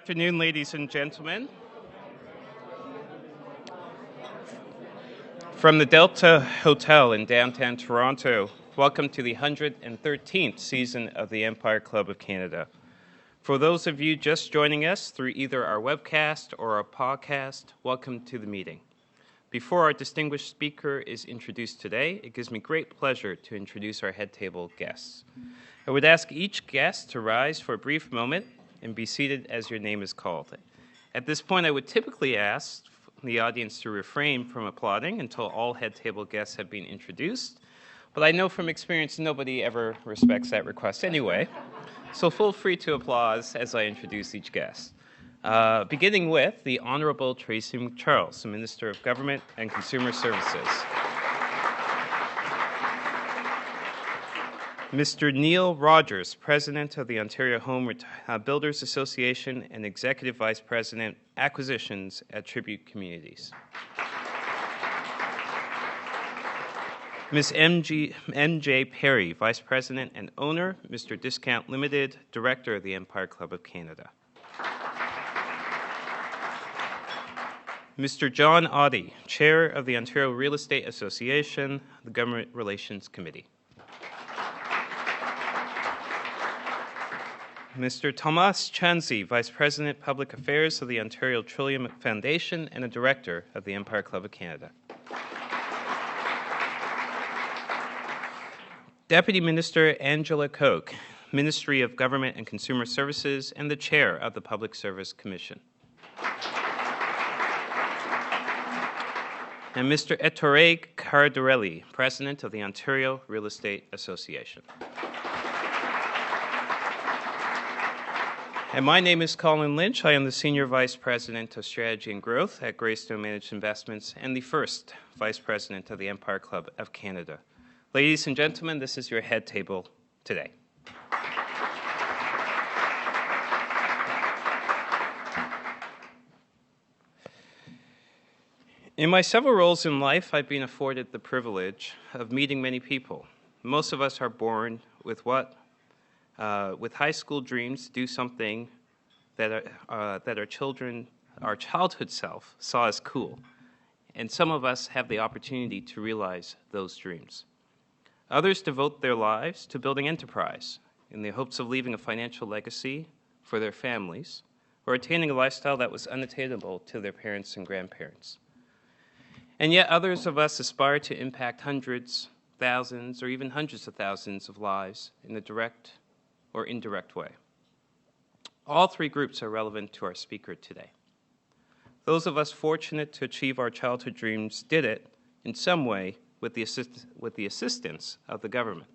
afternoon, ladies and gentlemen. From the Delta Hotel in downtown Toronto, welcome to the 113th season of the Empire Club of Canada. For those of you just joining us through either our webcast or our podcast, welcome to the meeting. Before our distinguished speaker is introduced today, it gives me great pleasure to introduce our head table guests. I would ask each guest to rise for a brief moment and be seated as your name is called. At this point, I would typically ask the audience to refrain from applauding until all head table guests have been introduced, but I know from experience nobody ever respects that request anyway, so feel free to applaud as I introduce each guest. Beginning with the Honourable Tracy MacCharles, the Minister of Government and Consumer Services. Mr. Neil Rogers, President of the Ontario Home Builders Association and Executive Vice President, Acquisitions at Tribute Communities. Ms. M.J. Perry, Vice President and Owner, Mr. Discount Limited, Director of the Empire Club of Canada. Mr. John Oddie, Chair of the Ontario Real Estate Association, the Government Relations Committee. Mr. Thomas Chanzy, Vice President, Public Affairs of the Ontario Trillium Foundation and a Director of the Empire Club of Canada. Deputy Minister Angela Koch, Ministry of Government and Consumer Services and the Chair of the Public Service Commission. And Mr. Ettore Cardarelli, President of the Ontario Real Estate Association. And my name is Colin Lynch. I am the Senior Vice President of Strategy and Growth at Greystone Managed Investments and the first Vice President of the Empire Club of Canada. Ladies and gentlemen, this is your head table today. In my several roles in life, I've been afforded the privilege of meeting many people. Most of us are born with with high school dreams to do something that our childhood self saw as cool. And some of us have the opportunity to realize those dreams. Others devote their lives to building enterprise in the hopes of leaving a financial legacy for their families or attaining a lifestyle that was unattainable to their parents and grandparents. And yet others of us aspire to impact hundreds, thousands, or even hundreds of thousands of lives in a direct or indirect way. All three groups are relevant to our speaker today. Those of us fortunate to achieve our childhood dreams did it in some way with the assistance of the government,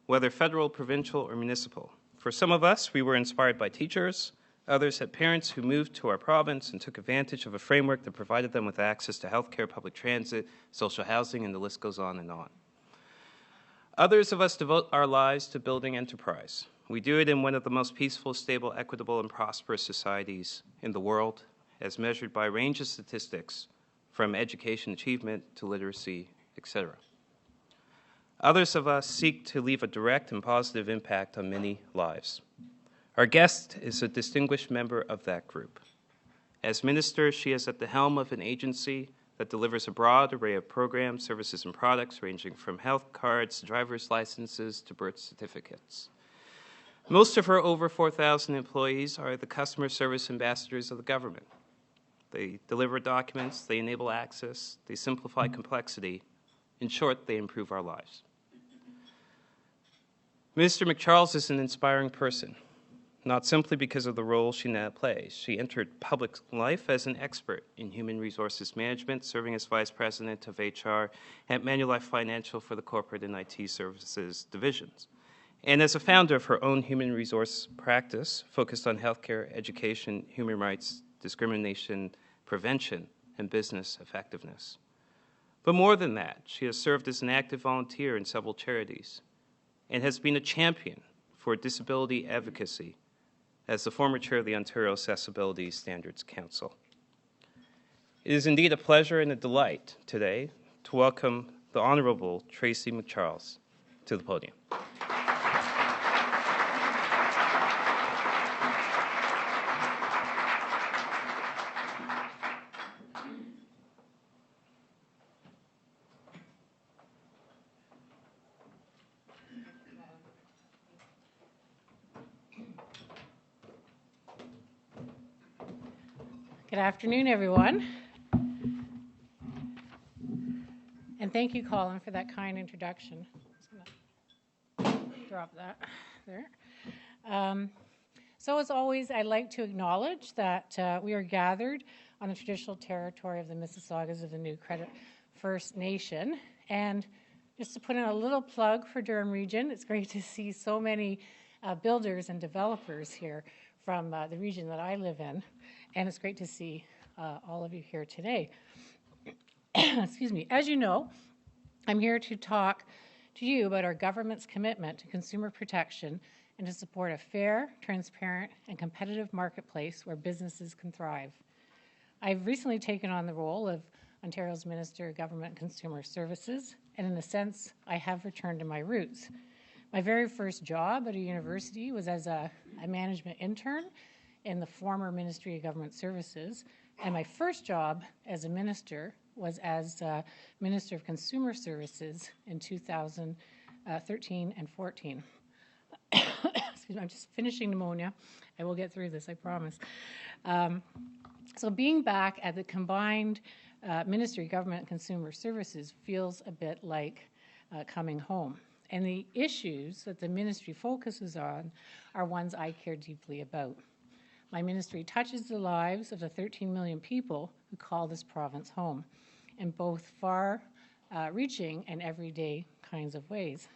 whether federal, provincial, or municipal. For some of us, we were inspired by teachers. Others had parents who moved to our province and took advantage of a framework that provided them with access to healthcare, public transit, social housing, and the list goes on and on. Others of us devote our lives to building enterprise. We do it in one of the most peaceful, stable, equitable, and prosperous societies in the world, as measured by a range of statistics, from education achievement to literacy, etc. Others of us seek to leave a direct and positive impact on many lives. Our guest is a distinguished member of that group. As minister, she is at the helm of an agency that delivers a broad array of programs, services, and products ranging from health cards, driver's licenses, to birth certificates. Most of her over 4,000 employees are the customer service ambassadors of the government. They deliver documents, they enable access, they simplify complexity. In short, they improve our lives. Minister MacCharles is an inspiring person, not simply because of the role she now plays. She entered public life as an expert in human resources management, serving as Vice President of HR at Manulife Financial for the corporate and IT services divisions, and as a founder of her own human resource practice focused on healthcare, education, human rights, discrimination, prevention, and business effectiveness. But more than that, she has served as an active volunteer in several charities and has been a champion for disability advocacy as the former chair of the Ontario Accessibility Standards Council. It is indeed a pleasure and a delight today to welcome the Honourable Tracy MacCharles to the podium. Good afternoon, everyone. And thank you, Colin, for that kind introduction. I'm just going to drop that there. So as always, I'd like to acknowledge that we are gathered on the traditional territory of the Mississaugas of the New Credit First Nation. And just to put in a little plug for Durham Region, it's great to see so many builders and developers here from the region that I live in. And it's great to see all of you here today. Excuse me. As you know, I'm here to talk to you about our government's commitment to consumer protection and to support a fair, transparent, and competitive marketplace where businesses can thrive. I've recently taken on the role of Ontario's Minister of Government and Consumer Services, and in a sense, I have returned to my roots. My very first job at a university was as a management intern in the former Ministry of Government Services, and my first job as a minister was as Minister of Consumer Services in 2013 and 14. Excuse me, I'm just finishing pneumonia. I will get through this, I promise. So being back at the combined Ministry of Government and Consumer Services feels a bit like coming home. And the issues that the ministry focuses on are ones I care deeply about. My ministry touches the lives of the 13 million people who call this province home in both far-reaching and everyday kinds of ways.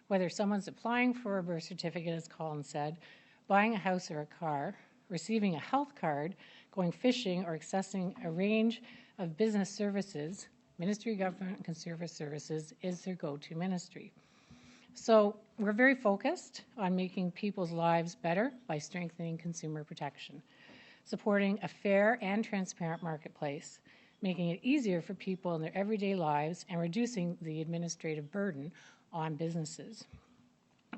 Whether someone's applying for a birth certificate, as Colin said, buying a house or a car, receiving a health card, going fishing, or accessing a range of business services, Ministry of Government and Consumer Services is their go-to ministry. So we're very focused on making people's lives better by strengthening consumer protection, supporting a fair and transparent marketplace, making it easier for people in their everyday lives, and reducing the administrative burden on businesses.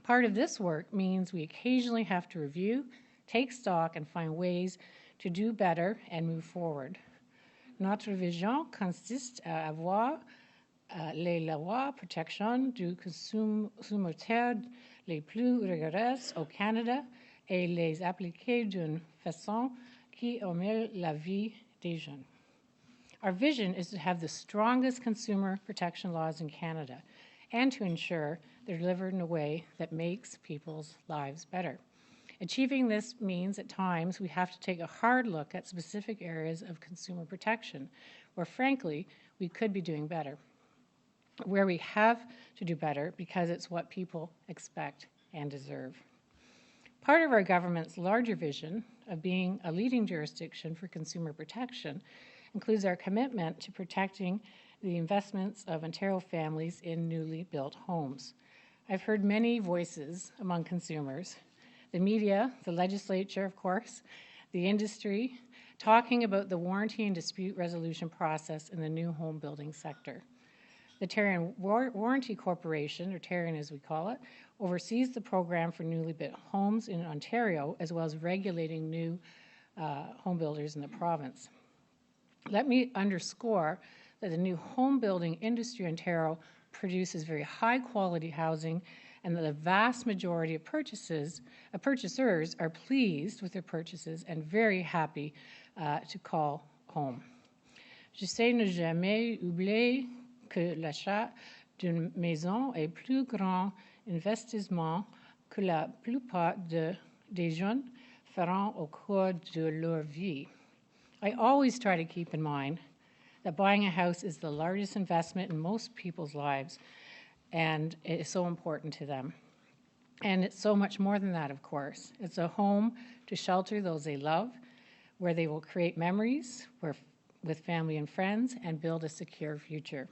Part of this work means we occasionally have to review, take stock, and find ways to do better and move forward. Notre vision consiste à avoir les lois protection du consommateur les plus rigoureuses au Canada et les appliquer d'une façon qui améliore la vie des jeunes. Our vision is to have the strongest consumer protection laws in Canada and to ensure they're delivered in a way that makes people's lives better. Achieving this means at times we have to take a hard look at specific areas of consumer protection where, frankly, we could be doing better, where we have to do better because it's what people expect and deserve. Part of our government's larger vision of being a leading jurisdiction for consumer protection includes our commitment to protecting the investments of Ontario families in newly built homes. I've heard many voices among consumers, the media, the legislature, of course, the industry, talking about the warranty and dispute resolution process in the new home building sector. The Ontario Warranty Corporation, or Ontario as we call it, oversees the program for newly built homes in Ontario, as well as regulating new home builders in the province. Let me underscore that the new home building industry in Ontario produces very high quality housing, and that the vast majority of purchasers are pleased with their purchases and very happy to call home. Je sais ne jamais oublier que l'achat d'une maison est plus grand investissement que la plupart des jeunes feront au cours de leur vie. I always try to keep in mind that buying a house is the largest investment in most people's lives, and it is so important to them. And it's so much more than that, of course. It's a home to shelter those they love, where they will create memories with family and friends and build a secure future.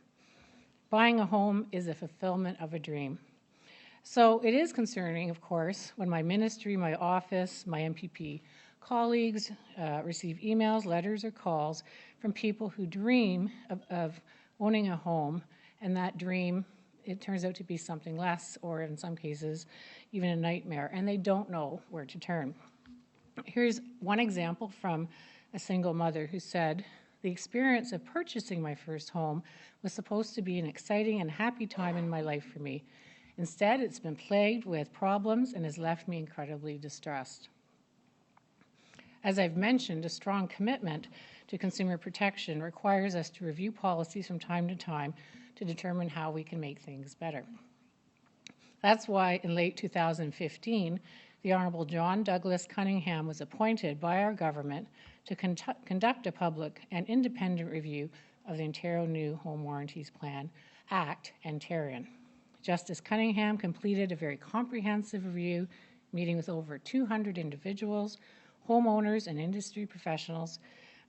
Buying a home is a fulfillment of a dream. So it is concerning, of course, when my ministry, my office, my MPP colleagues receive emails, letters, or calls from people who dream of owning a home, and that dream, it turns out to be something less, or in some cases, even a nightmare, and they don't know where to turn. Here's one example from a single mother who said, "The experience of purchasing my first home was supposed to be an exciting and happy time in my life for me. Instead, it's been plagued with problems and has left me incredibly distressed." As I've mentioned, a strong commitment to consumer protection requires us to review policies from time to time to determine how we can make things better. That's why in late 2015, the Honourable John Douglas Cunningham was appointed by our government to conduct a public and independent review of the Ontario New Home Warranties Plan Act and Tarion. Justice Cunningham completed a very comprehensive review, meeting with over 200 individuals, homeowners, and industry professionals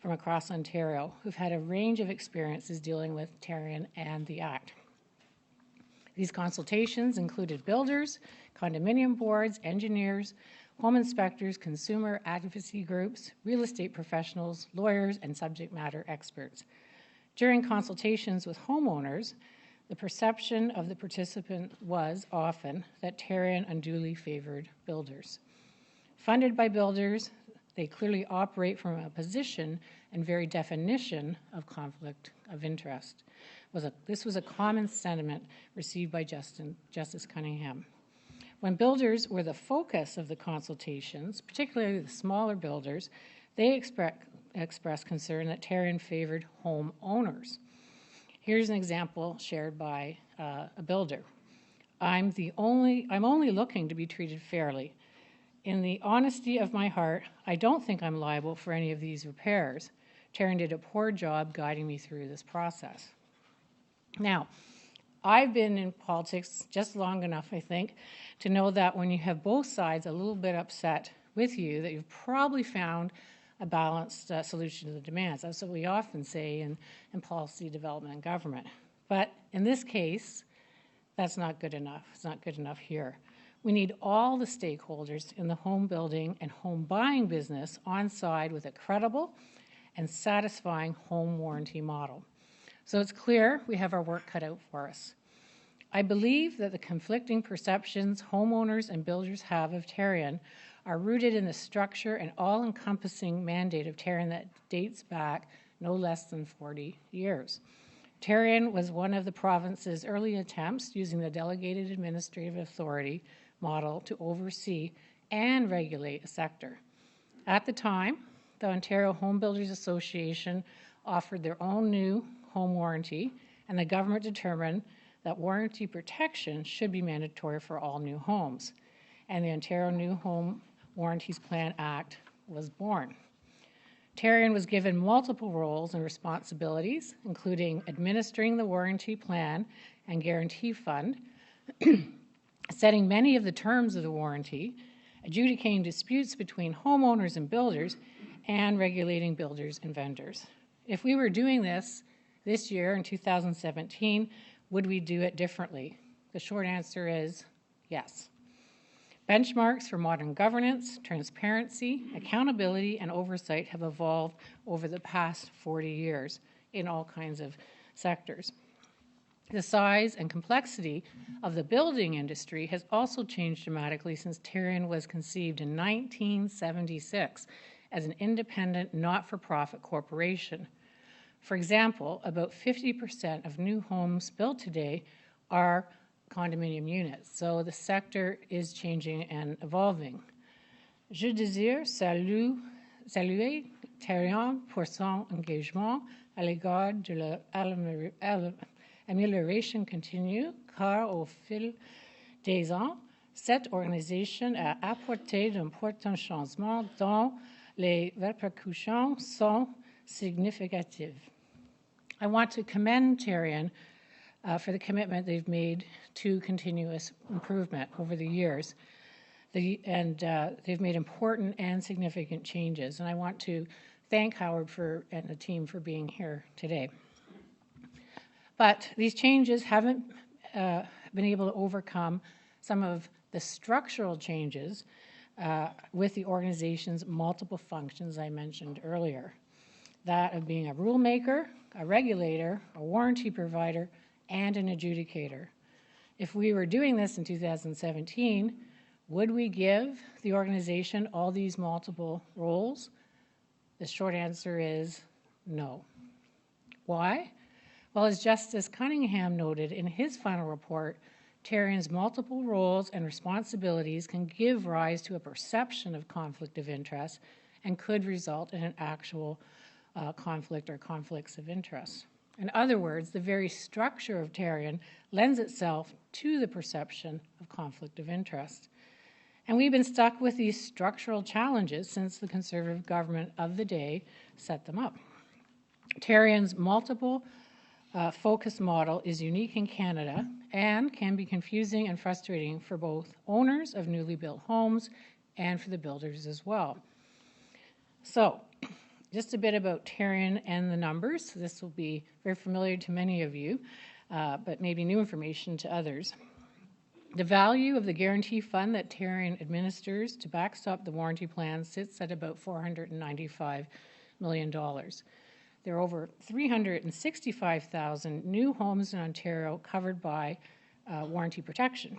from across Ontario who've had a range of experiences dealing with Tarion and the Act. These consultations included builders, condominium boards, engineers, home inspectors, consumer advocacy groups, real estate professionals, lawyers, and subject matter experts. During consultations with homeowners, the perception of the participant was often that Tarion unduly favored builders. Funded by builders, they clearly operate from a position and very definition of conflict of interest. This was a common sentiment received by Justice Cunningham. When builders were the focus of the consultations, particularly the smaller builders, they expressed concern that Tarion favored homeowners. Here's an example shared by a builder. I'm only looking to be treated fairly. In the honesty of my heart, I don't think I'm liable for any of these repairs. Tarion did a poor job guiding me through this process. Now, I've been in politics just long enough, I think, to know that when you have both sides a little bit upset with you, that you've probably found a balanced solution to the demands. That's what we often say in policy development and government. But in this case, that's not good enough. It's not good enough here. We need all the stakeholders in the home building and home buying business on side with a credible and satisfying home warranty model. So it's clear we have our work cut out for us. I believe that the conflicting perceptions homeowners and builders have of Tarion are rooted in the structure and all-encompassing mandate of Tarion that dates back no less than 40 years. Tarion was one of the province's early attempts using the delegated administrative authority model to oversee and regulate a sector. At the time, the Ontario Home Builders Association offered their own new home warranty, and the government determined that warranty protection should be mandatory for all new homes. And the Ontario New Home Warranties Plan Act was born. Tarion was given multiple roles and responsibilities, including administering the warranty plan and guarantee fund, setting many of the terms of the warranty, adjudicating disputes between homeowners and builders, and regulating builders and vendors. If we were doing this year in 2017, would we do it differently? The short answer is yes. Benchmarks for modern governance, transparency, accountability, and oversight have evolved over the past 40 years in all kinds of sectors. The size and complexity of the building industry has also changed dramatically since Tarion was conceived in 1976 as an independent, not-for-profit corporation. For example, about 50% of new homes built today are condominium units, so the sector is changing and evolving. Je désire saluer Tarion pour son engagement à l'égard de l'amélioration continue, car au fil des ans, cette organisation a apporté d'importants changements dont les répercussions sont significatives. I want to commend Tarion for the commitment they've made to continuous improvement over the years. They've made important and significant changes, and I want to thank Howard and the team for being here today. But these changes haven't been able to overcome some of the structural changes with the organization's multiple functions I mentioned earlier. That of being a rulemaker, a regulator, a warranty provider, and an adjudicator. If we were doing this in 2017, would we give the organization all these multiple roles? The short answer is no. Why? Well, as Justice Cunningham noted in his final report, Tarion's multiple roles and responsibilities can give rise to a perception of conflict of interest and could result in an actual conflict or conflicts of interest. In other words, the very structure of Tarion lends itself to the perception of conflict of interest. And we've been stuck with these structural challenges since the Conservative government of the day set them up. Tarion's multiple focus model is unique in Canada and can be confusing and frustrating for both owners of newly built homes and for the builders as well. So, just a bit about Tarion and the numbers. This will be very familiar to many of you, but maybe new information to others. The value of the guarantee fund that Tarion administers to backstop the warranty plan sits at about $495 million. There are over 365,000 new homes in Ontario covered by warranty protection.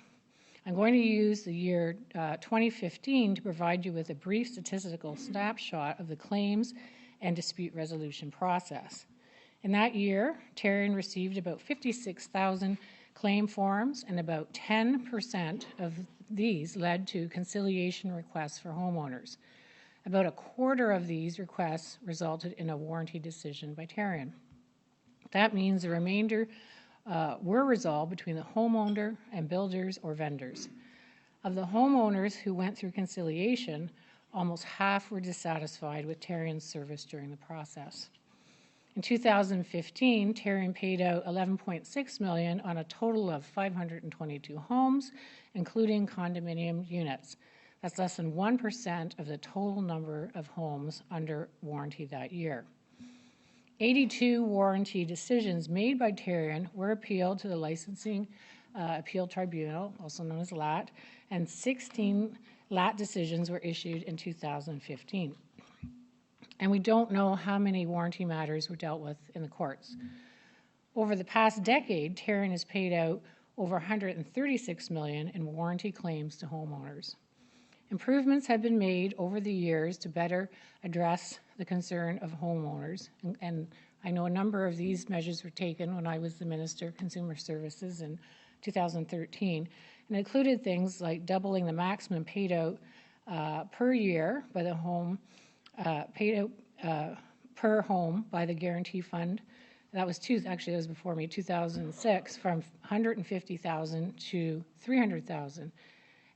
I'm going to use the year 2015 to provide you with a brief statistical snapshot of the claims and dispute resolution process. In that year, Tarion received about 56,000 claim forms, and about 10% of these led to conciliation requests for homeowners. About a quarter of these requests resulted in a warranty decision by Tarion. That means the remainder were resolved between the homeowner and builders or vendors. Of the homeowners who went through conciliation, almost half were dissatisfied with Tarion's service during the process. In 2015, Tarion paid out $11.6 million on a total of 522 homes, including condominium units. That's less than 1% of the total number of homes under warranty that year. 82 warranty decisions made by Tarion were appealed to the Licensing Appeal Tribunal, also known as LAT, and 16 LAT decisions were issued in 2015. And we don't know how many warranty matters were dealt with in the courts. Over the past decade, Tarion has paid out over $136 million in warranty claims to homeowners. Improvements have been made over the years to better address the concern of homeowners, and I know a number of these measures were taken when I was the Minister of Consumer Services in 2013, and included things like doubling the maximum paid out per year by the home, paid out per home by the guarantee fund. That was that was before me, 2006, from $150,000 to $300,000.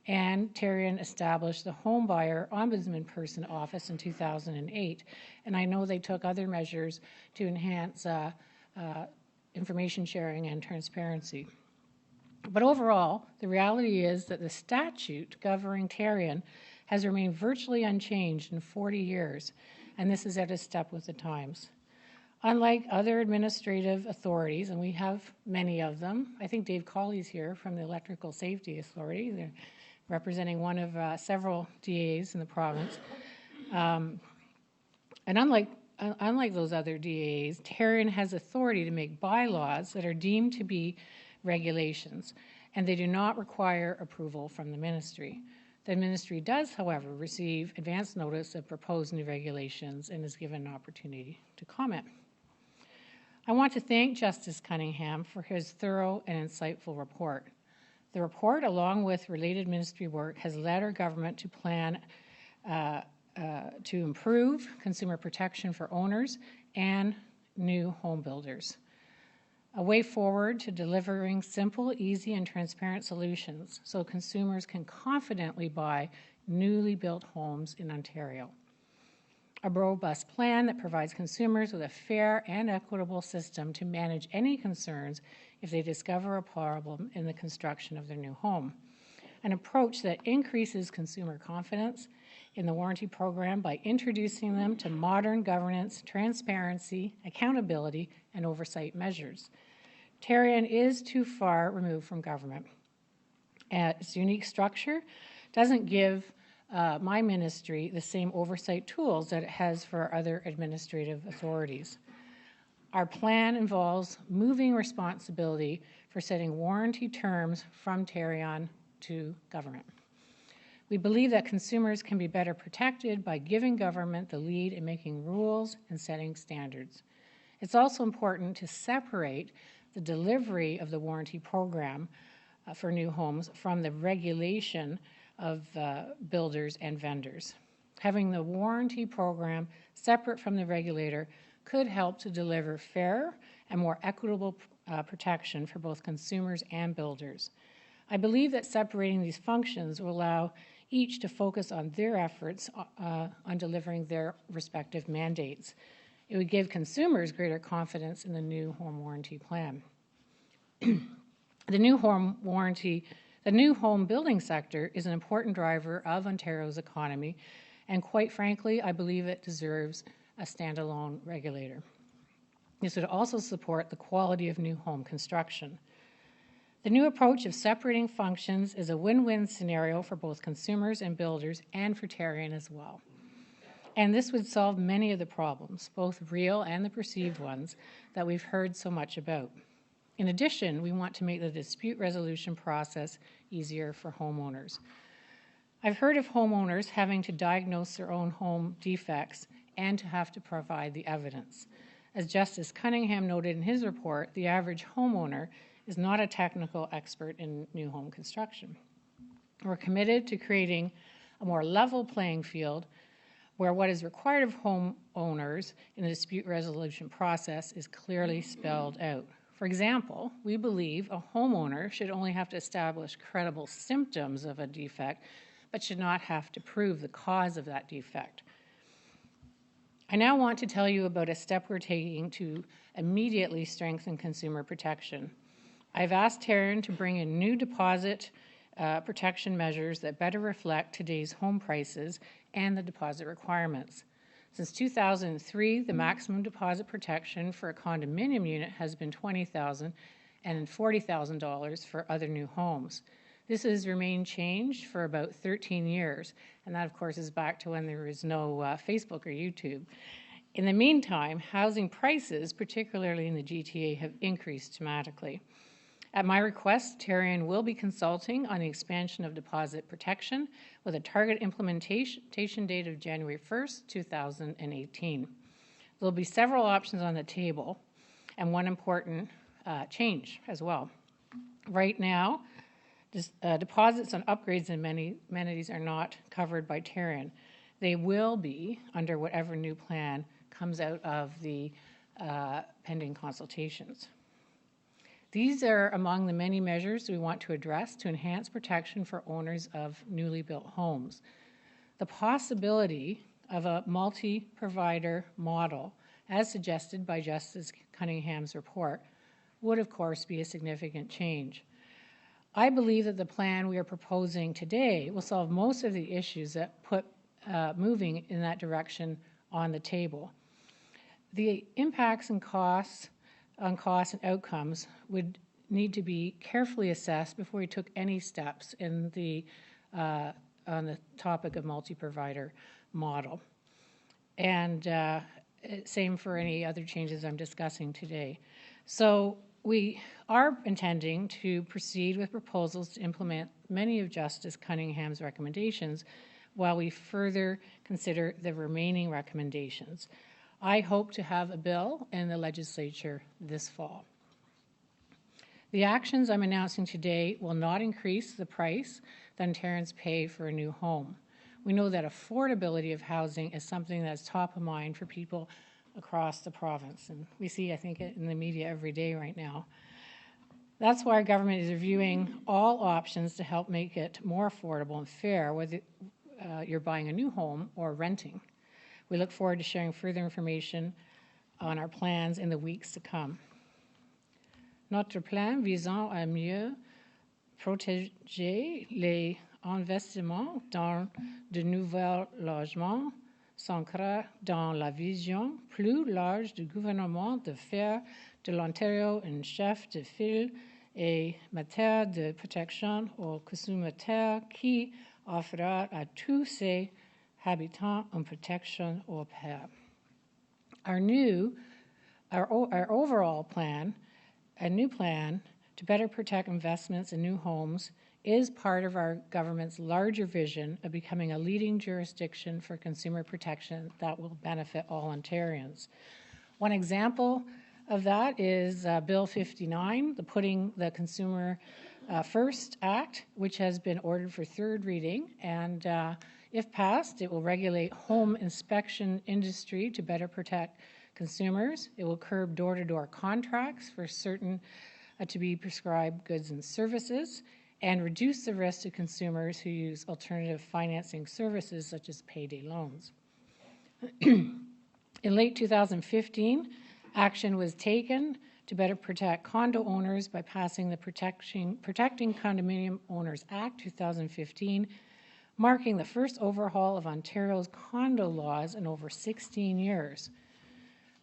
And Tarion established the Home Buyer Ombudsman Person Office in 2008. And I know they took other measures to enhance information sharing and transparency. But overall, the reality is that the statute governing Tarion has remained virtually unchanged in 40 years, and this is at a step with the times. Unlike other administrative authorities, and we have many of them, I think Dave Colley's here from the Electrical Safety Authority. They're representing one of several DAs in the province. And unlike those other DAs, Tarion has authority to make bylaws that are deemed to be regulations, and they do not require approval from the ministry. The ministry does, however, receive advance notice of proposed new regulations and is given an opportunity to comment. I want to thank Justice Cunningham for his thorough and insightful report. The report, along with related ministry work, has led our government to plan to improve consumer protection for owners and new home builders. A way forward to delivering simple, easy, and transparent solutions so consumers can confidently buy newly built homes in Ontario. A robust plan that provides consumers with a fair and equitable system to manage any concerns if they discover a problem in the construction of their new home. An approach that increases consumer confidence in the warranty program by introducing them to modern governance, transparency, accountability, and oversight measures. Tarion is too far removed from government. Its unique structure doesn't give my ministry the same oversight tools that it has for other administrative authorities. Our plan involves moving responsibility for setting warranty terms from Tarion to government. We believe that consumers can be better protected by giving government the lead in making rules and setting standards. It's also important to separate the delivery of the warranty program for new homes from the regulation of builders and vendors. Having the warranty program separate from the regulator could help to deliver fair and more equitable protection for both consumers and builders. I believe that separating these functions will allow each to focus on their efforts on delivering their respective mandates. It would give consumers greater confidence in the new home warranty plan. The new home building sector is an important driver of Ontario's economy, and quite frankly, I believe it deserves a standalone regulator. This would also support the quality of new home construction. The new approach of separating functions is a win-win scenario for both consumers and builders, and for Tarion as well. And this would solve many of the problems, both real and the perceived ones, that we've heard so much about. In addition, we want to make the dispute resolution process easier for homeowners. I've heard of homeowners having to diagnose their own home defects and to have to provide the evidence. As Justice Cunningham noted in his report, the average homeowner is not a technical expert in new home construction. We're committed to creating a more level playing field where what is required of homeowners in the dispute resolution process is clearly spelled out. For example, we believe a homeowner should only have to establish credible symptoms of a defect, but should not have to prove the cause of that defect. I now want to tell you about a step we're taking to immediately strengthen consumer protection. I've asked Tarion to bring in new deposit protection measures that better reflect today's home prices and the deposit requirements. Since 2003, the maximum deposit protection for a condominium unit has been $20,000 and $40,000 for other new homes. This has remained changed for about 13 years, and that, of course, is back to when there was no Facebook or YouTube. In the meantime, housing prices, particularly in the GTA, have increased dramatically. At my request, Tarion will be consulting on the expansion of deposit protection with a target implementation date of January 1st, 2018. There will be several options on the table and one important change as well. Right now, deposits on upgrades and amenities are not covered by Tarion. They will be under whatever new plan comes out of the pending consultations. These are among the many measures we want to address to enhance protection for owners of newly built homes. The possibility of a multi-provider model, as suggested by Justice Cunningham's report, would of course be a significant change. I believe that the plan we are proposing today will solve most of the issues that put moving in that direction on the table. The impacts and costs and outcomes would need to be carefully assessed before we took any steps in on the topic of multi-provider model. And same for any other changes I'm discussing today. So we are intending to proceed with proposals to implement many of Justice Cunningham's recommendations while we further consider the remaining recommendations. I hope to have a bill in the legislature this fall. The actions I'm announcing today will not increase the price that Ontarians pay for a new home. We know that affordability of housing is something that's top of mind for people across the province, and we see, I think, it in the media every day right now. That's why our government is reviewing all options to help make it more affordable and fair, whether you're buying a new home or renting. We look forward to sharing further information on our plans in the weeks to come. Notre plan visant à mieux protéger les investissements dans de nouveaux logements s'ancre dans la vision plus large du gouvernement de faire de l'Ontario un chef de file en matière de protection aux consommateurs qui offrira à tous ses habitants une protection au pair. Our overall plan, a new plan to better protect investments in new homes, is part of our government's larger vision of becoming a leading jurisdiction for consumer protection that will benefit all Ontarians. One example of that is Bill 59, the Putting the Consumer First Act, which has been ordered for third reading, and if passed, it will regulate home inspection industry to better protect consumers. It will curb door-to-door contracts for certain to be prescribed goods and services, and reduce the risk to consumers who use alternative financing services such as payday loans. In late 2015, action was taken to better protect condo owners by passing the Protecting Condominium Owners Act 2015, marking the first overhaul of Ontario's condo laws in over 16 years.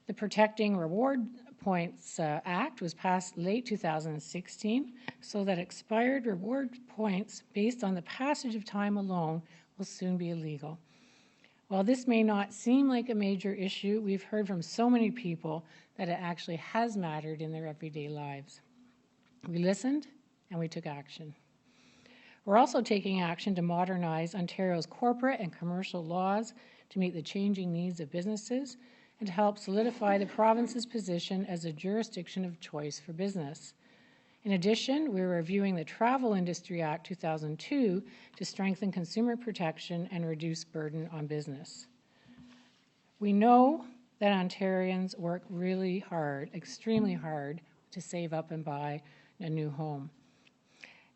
The Protecting Reward Points Act was passed late 2016 so that expired reward points based on the passage of time alone will soon be illegal. While this may not seem like a major issue, we've heard from so many people that it actually has mattered in their everyday lives. We listened and we took action. We're also taking action to modernize Ontario's corporate and commercial laws to meet the changing needs of businesses and to help solidify the province's position as a jurisdiction of choice for business. In addition, we're reviewing the Travel Industry Act 2002 to strengthen consumer protection and reduce burden on business. We know that Ontarians work really hard, extremely hard, to save up and buy a new home.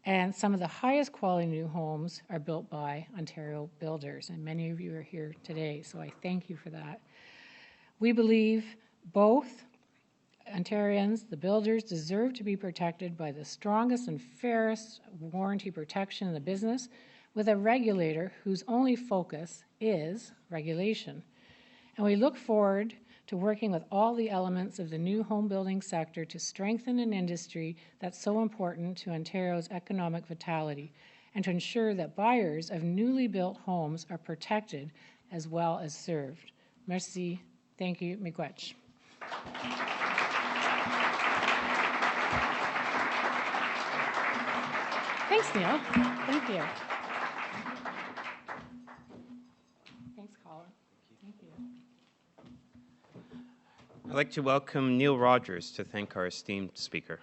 And some of the highest quality new homes are built by Ontario builders, and many of you are here today, so I thank you for that. We believe both Ontarians, the builders, deserve to be protected by the strongest and fairest warranty protection in the business, with a regulator whose only focus is regulation. And we look forward to working with all the elements of the new home building sector to strengthen an industry that's so important to Ontario's economic vitality, and to ensure that buyers of newly built homes are protected as well as served. Merci. Thank you. Miigwech. Thanks, Neil. Thank you. Thanks, Colin. Thank you. I'd like to welcome Neil Rogers to thank our esteemed speaker.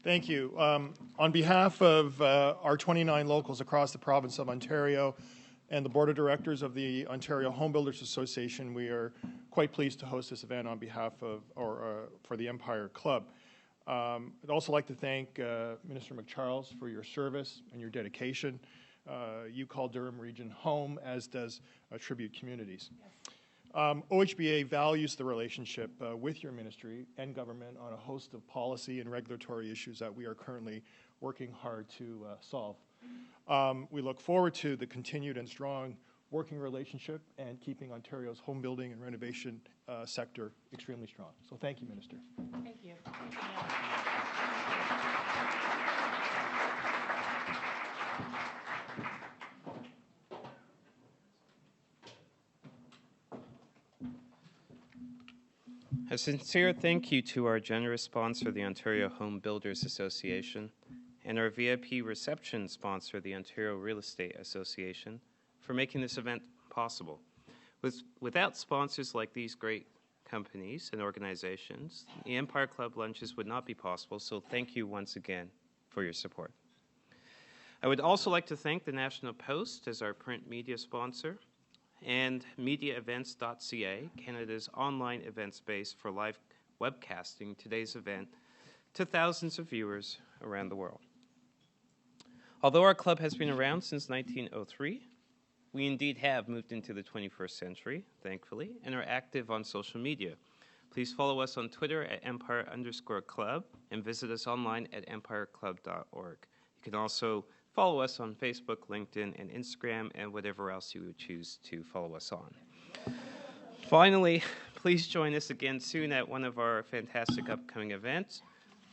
Thank you. On behalf of our 29 locals across the province of Ontario and the Board of Directors of the Ontario Homebuilders Association, we are quite pleased to host this event on behalf of, for the Empire Club. I'd also like to thank Minister MacCharles for your service and your dedication. You call Durham Region home, as does Tribute Communities. OHBA values the relationship with your ministry and government on a host of policy and regulatory issues that we are currently working hard to solve. We look forward to the continued and strong working relationship and keeping Ontario's home building and renovation sector extremely strong. So thank you, Minister. Thank you. A sincere thank you to our generous sponsor, the Ontario Home Builders Association, and our VIP reception sponsor, the Ontario Real Estate Association, for making this event possible. Without sponsors like these great companies and organizations, the Empire Club lunches would not be possible, so thank you once again for your support. I would also like to thank the National Post as our print media sponsor, and mediaevents.ca, Canada's online event space for live webcasting today's event to thousands of viewers around the world. Although our club has been around since 1903, we indeed have moved into the 21st century, thankfully, and are active on social media. Please follow us on Twitter at empire_club and visit us online at empireclub.org. You can also follow us on Facebook, LinkedIn, and Instagram, and whatever else you would choose to follow us on. Finally, please join us again soon at one of our fantastic upcoming events.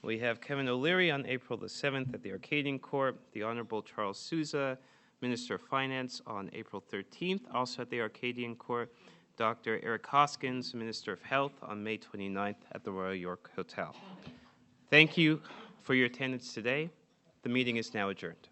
We have Kevin O'Leary on April the 7th at the Arcadian Court, the Honourable Charles Sousa, Minister of Finance, on April 13th, also at the Arcadian Court, Dr. Eric Hoskins, Minister of Health, on May 29th at the Royal York Hotel. Thank you for your attendance today. The meeting is now adjourned.